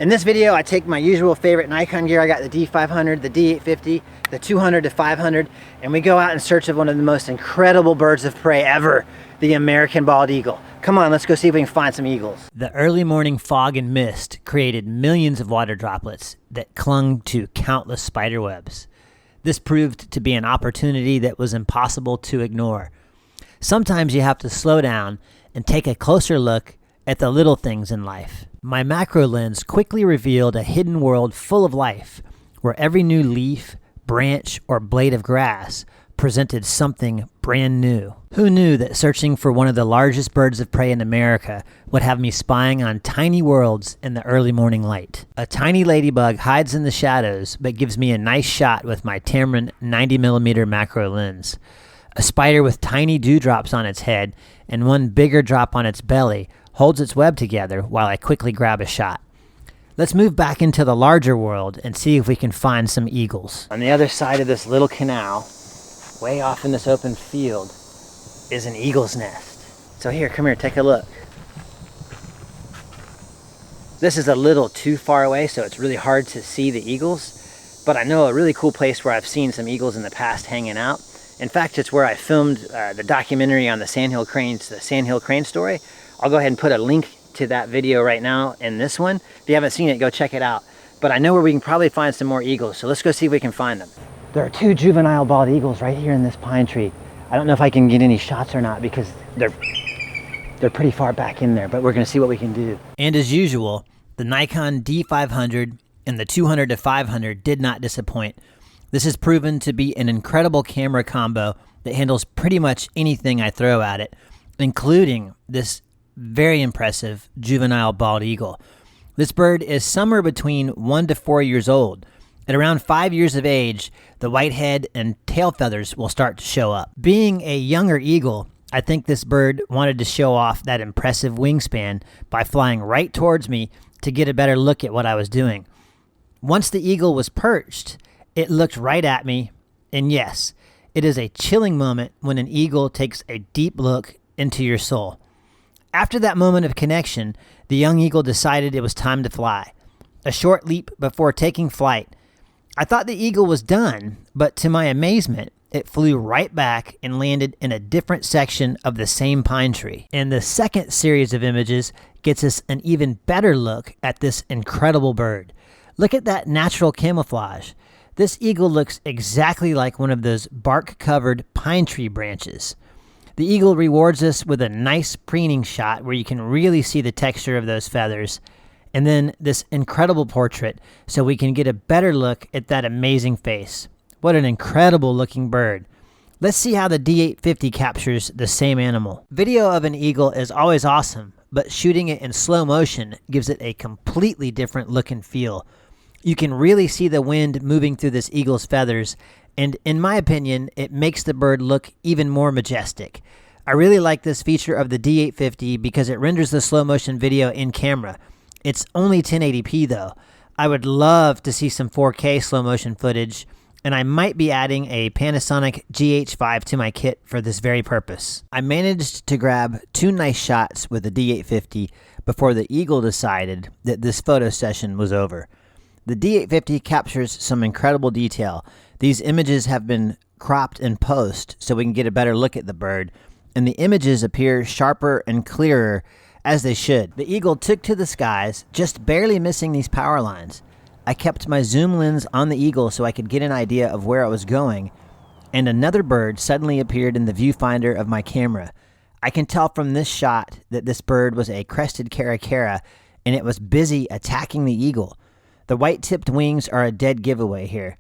In this video, I take my usual favorite Nikon gear. I got the D500, the D850, the 200 to 500, and we go out in search of one of the most incredible birds of prey ever, the American bald eagle. Come on, let's go see if we can find some eagles. The early morning fog and mist created millions of water droplets that clung to countless spider webs. This proved to be an opportunity that was impossible to ignore. Sometimes you have to slow down and take a closer look at the little things in life. My macro lens quickly revealed a hidden world full of life, where every new leaf, branch, or blade of grass presented something brand new. Who knew that searching for one of the largest birds of prey in America would have me spying on tiny worlds in the early morning light? A tiny ladybug hides in the shadows, but gives me a nice shot with my Tamron 90mm macro lens. A spider with tiny dewdrops on its head and one bigger drop on its belly holds its web together while I quickly grab a shot. Let's move back into the larger world and see if we can find some eagles. On the other side of this little canal, way off in this open field, is an eagle's nest. So here, come here, take a look. This is a little too far away, so it's really hard to see the eagles, but I know a really cool place where I've seen some eagles in the past hanging out. In fact, it's where I filmed the documentary on the sandhill cranes, the sandhill crane story. I'll go ahead and put a link to that video right now in this one. If you haven't seen it, go check it out. But I know where we can probably find some more eagles, so let's go see if we can find them. There are two juvenile bald eagles right here in this pine tree. I don't know if I can get any shots or not because they're pretty far back in there, but we're gonna see what we can do. And as usual, the Nikon D500 and the 200 to 500 did not disappoint. This has proven to be an incredible camera combo that handles pretty much anything I throw at it, including this very impressive juvenile bald eagle. This bird is somewhere between 1 to 4 years old. At around 5 years of age, the white head and tail feathers will start to show up. Being a younger eagle, I think this bird wanted to show off that impressive wingspan by flying right towards me to get a better look at what I was doing. Once the eagle was perched, it looked right at me, and yes, it is a chilling moment when an eagle takes a deep look into your soul. After that moment of connection, the young eagle decided it was time to fly. A short leap before taking flight. I thought the eagle was done, but to my amazement, it flew right back and landed in a different section of the same pine tree. And the second series of images gets us an even better look at this incredible bird. Look at that natural camouflage. This eagle looks exactly like one of those bark-covered pine tree branches. The eagle rewards us with a nice preening shot where you can really see the texture of those feathers, and then this incredible portrait so we can get a better look at that amazing face. What an incredible looking bird. Let's see how the D850 captures the same animal. Video of an eagle is always awesome, but shooting it in slow motion gives it a completely different look and feel. You can really see the wind moving through this eagle's feathers, and in my opinion, it makes the bird look even more majestic. I really like this feature of the D850 because it renders the slow motion video in camera. It's only 1080p though. I would love to see some 4K slow motion footage, and I might be adding a Panasonic GH5 to my kit for this very purpose. I managed to grab 2 nice shots with the D850 before the eagle decided that this photo session was over. The D850 captures some incredible detail. These images have been cropped in post so we can get a better look at the bird, and the images appear sharper and clearer as they should. The eagle took to the skies, just barely missing these power lines. I kept my zoom lens on the eagle so I could get an idea of where I was going, and another bird suddenly appeared in the viewfinder of my camera. I can tell from this shot that this bird was a Crested Caracara, and it was busy attacking the eagle. The white-tipped wings are a dead giveaway here.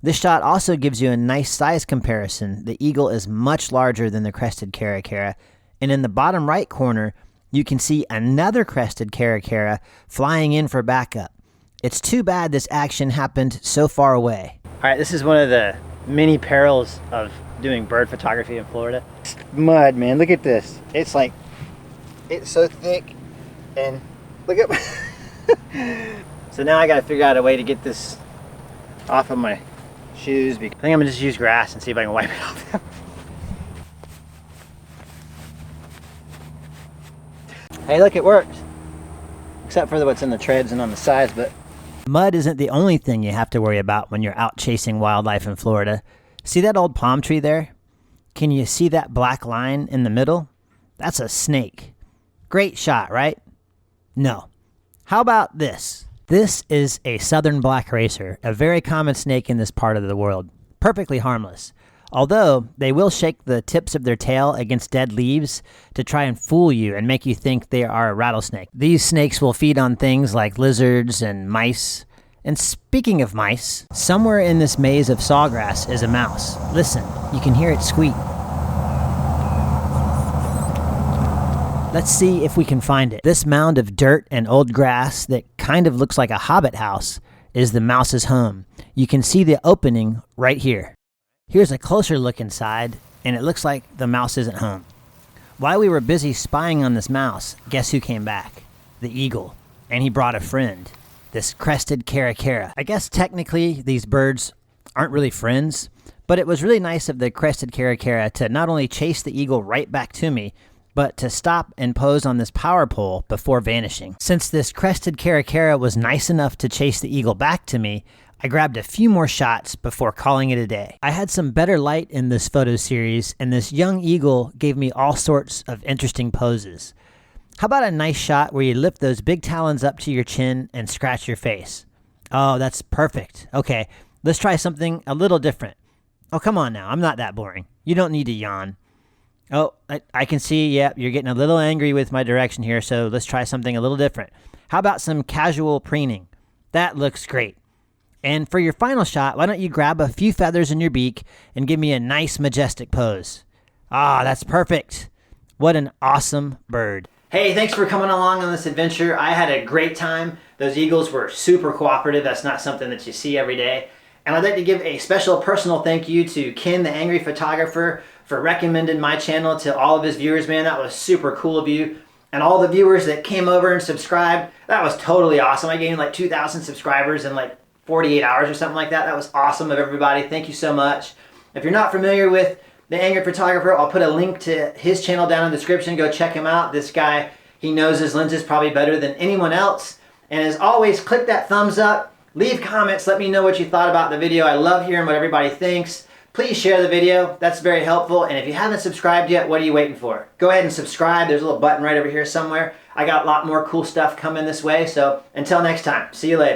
This shot also gives you a nice size comparison. The eagle is much larger than the Crested Caracara, and in the bottom right corner, you can see another Crested Caracara flying in for backup. It's too bad this action happened so far away. All right, this is one of the many perils of doing bird photography in Florida. Mud, man, look at this. It's so thick, and look at So now I gotta figure out a way to get this off of my shoes. I think I'm gonna just use grass and see if I can wipe it off. Hey, look, it worked. except for what's in the treads and on the sides, but mud isn't the only thing you have to worry about when you're out chasing wildlife in Florida. See that old palm tree there? Can you see that black line in the middle? That's a snake. Great shot, right? No. How about this? This is a southern black racer, a very common snake in this part of the world. Perfectly harmless. Although, they will shake the tips of their tail against dead leaves to try and fool you and make you think they are a rattlesnake. These snakes will feed on things like lizards and mice. And speaking of mice, somewhere in this maze of sawgrass is a mouse. Listen, you can hear it squeak. Let's see if we can find it. This mound of dirt and old grass that kind of looks like a hobbit house is the mouse's home. You can see the opening right here. Here's a closer look inside, and it looks like the mouse isn't home. While we were busy spying on this mouse, guess who came back? The eagle. And he brought a friend, this Crested Caracara. I guess technically these birds aren't really friends, but it was really nice of the Crested Caracara to not only chase the eagle right back to me, but to stop and pose on this power pole before vanishing. Since this Crested Caracara was nice enough to chase the eagle back to me, I grabbed a few more shots before calling it a day. I had some better light in this photo series, and this young eagle gave me all sorts of interesting poses. How about a nice shot where you lift those big talons up to your chin and scratch your face? Oh, that's perfect. Okay, let's try something a little different. Oh, come on now, I'm not that boring. You don't need to yawn. Oh, I can see, yep, you're getting a little angry with my direction here, so let's try something a little different. How about some casual preening? That looks great. And for your final shot, why don't you grab a few feathers in your beak and give me a nice majestic pose? Ah, that's perfect. What an awesome bird. Hey, thanks for coming along on this adventure. I had a great time. Those eagles were super cooperative. That's not something that you see every day. And I'd like to give a special personal thank you to Ken, the Angry Photographer, for recommending my channel to all of his viewers, man. That was super cool of you. And all the viewers that came over and subscribed, that was totally awesome. I gained like 2,000 subscribers in like 48 hours or something like that. That was awesome of everybody. Thank you so much. If you're not familiar with the Angry Photographer, I'll put a link to his channel down in the description. Go check him out. This guy, he knows his lenses probably better than anyone else. And as always, click that thumbs up. Leave comments. Let me know what you thought about the video. I love hearing what everybody thinks. Please share the video. That's very helpful. And if you haven't subscribed yet, what are you waiting for? Go ahead and subscribe. There's a little button right over here somewhere. I got a lot more cool stuff coming this way. So until next time, see you later.